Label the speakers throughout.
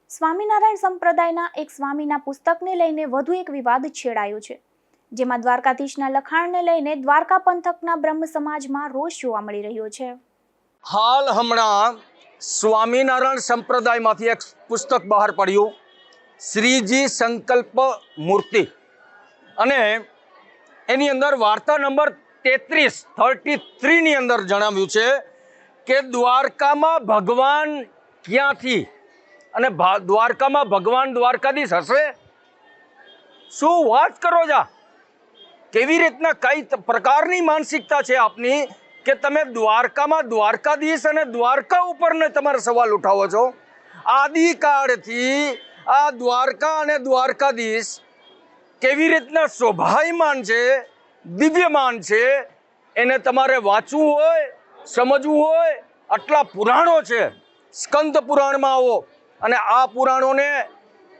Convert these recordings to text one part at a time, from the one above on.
Speaker 1: સ્વામિનારાયણ સંપ્રદાયના એક સ્વામીના પુસ્તકને લઈને વધુ એક વિવાદ છેડાયો છે, જેમાં દ્વારકાધીશના લખાણને લઈને દ્વારકા પંથકના બ્રહ્મ સમાજમાં રોષ જોવા મળી રહ્યો છે.
Speaker 2: હાલ હમણાં સ્વામિનારાયણ સંપ્રદાયમાંથી એક પુસ્તક બહાર પડ્યું, શ્રીજી સંકલ્પ મૂર્તિ, અને એની અંદર વાર્તા નંબર 33 ની અંદર જણાવ્યું છે કે દ્વારકામાં ભગવાન ક્યાંથી અને દ્વારકામાં ભગવાન દ્વારકાધીશ હશે? શું વાત કરો છો? કેવી રીતના કઈ પ્રકારની માનસિકતા છે આપની કે તમે દ્વારકામાં દ્વારકાધીશ અને દ્વારકા ઉપરને તમારે સવાલ ઉઠાવો છો? આદિકાળથી આ દ્વારકા અને દ્વારકાધીશ કેવી રીતના શોભાયમાન છે, દિવ્યમાન છે, એને તમારે વાંચવું હોય, સમજવું હોય, આટલા પુરાણો છે. સ્કંદ પુરાણમાં આવો અને આ પુરાણોને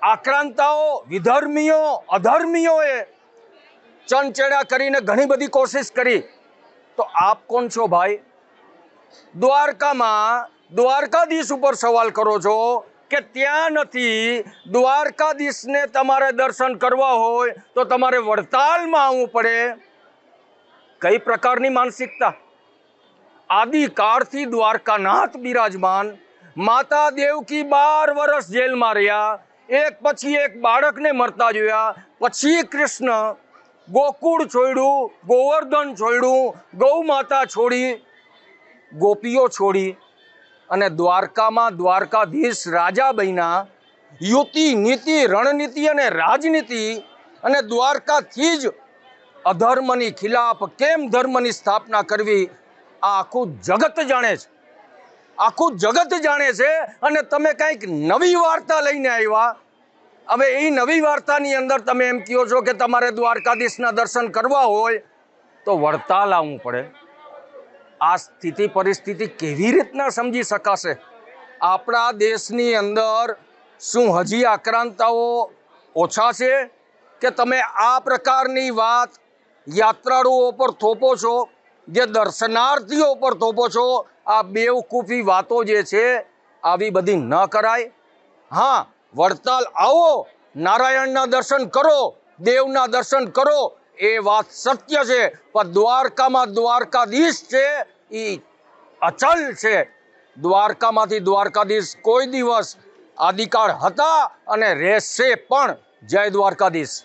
Speaker 2: આક્રાંતાઓ, વિધર્મીઓ, અધર્મીઓએ ચણચેડા કરીને ઘણી બધી કોશિશ કરી. તો આપ કોણ છો ભાઈ? દ્વારકામાં દ્વારકાધીશ ઉપર સવાલ કરો છો કે ત્યાં નથી. દ્વારકાધીશને તમારે દર્શન કરવા હોય તો તમારે વડતાલમાં આવવું પડે. કઈ પ્રકારની માનસિકતા? આદિકાળથી દ્વારકાનાથ બિરાજમાન, માતા દેવકી 12 વર્ષ જેલમાં રહ્યા, એક પછી એક બાળકને મરતા જોયા, પછી કૃષ્ણ ગોકુળ છોડ્યું, ગોવર્ધન છોડ્યું, ગૌ માતા છોડી, ગોપીઓ છોડી અને દ્વારકામાં દ્વારકાધીશ રાજા બન્યા. યુતિ, નીતિ, રણનીતિ અને રાજનીતિ અને દ્વારકાથી જ અધર્મની ખિલાફ કેમ ધર્મની સ્થાપના કરવી આ આખું જગત જાણે છે. આખું જગત જાણે છે. અને તમે કંઈક નવી વાર્તા લઈને આવ્યા. હવે એ નવી વાર્તાની અંદર તમે એમ કહો છો કે તમારે દ્વારકાધીશના દર્શન કરવા હોય તો વડતાલ આવવું પડે. આ સ્થિતિ પરિસ્થિતિ કેવી રીતના સમજી શકાશે? આપણા દેશની અંદર શું હજી આક્રાંતાઓ ઓછા છે કે તમે આ પ્રકારની વાત યાત્રાળુઓ પર થોપો છો, જે દર્શનાર્થીઓ પર થોપો છો? આ બેવકૂફી વાતો જે છે આવી બધી ન કરાય. હા, વડતાલ આવો, નારાયણના દર્શન કરો, દેવના દર્શન કરો, એ વાત સત્ય છે, પણ દ્વારકામાં દ્વારકાધીશ છે એ અચલ છે. દ્વારકામાંથી દ્વારકાધીશ કોઈ દિવસ આદિકાળ હતા અને રહેશે પણ. જય દ્વારકાધીશ.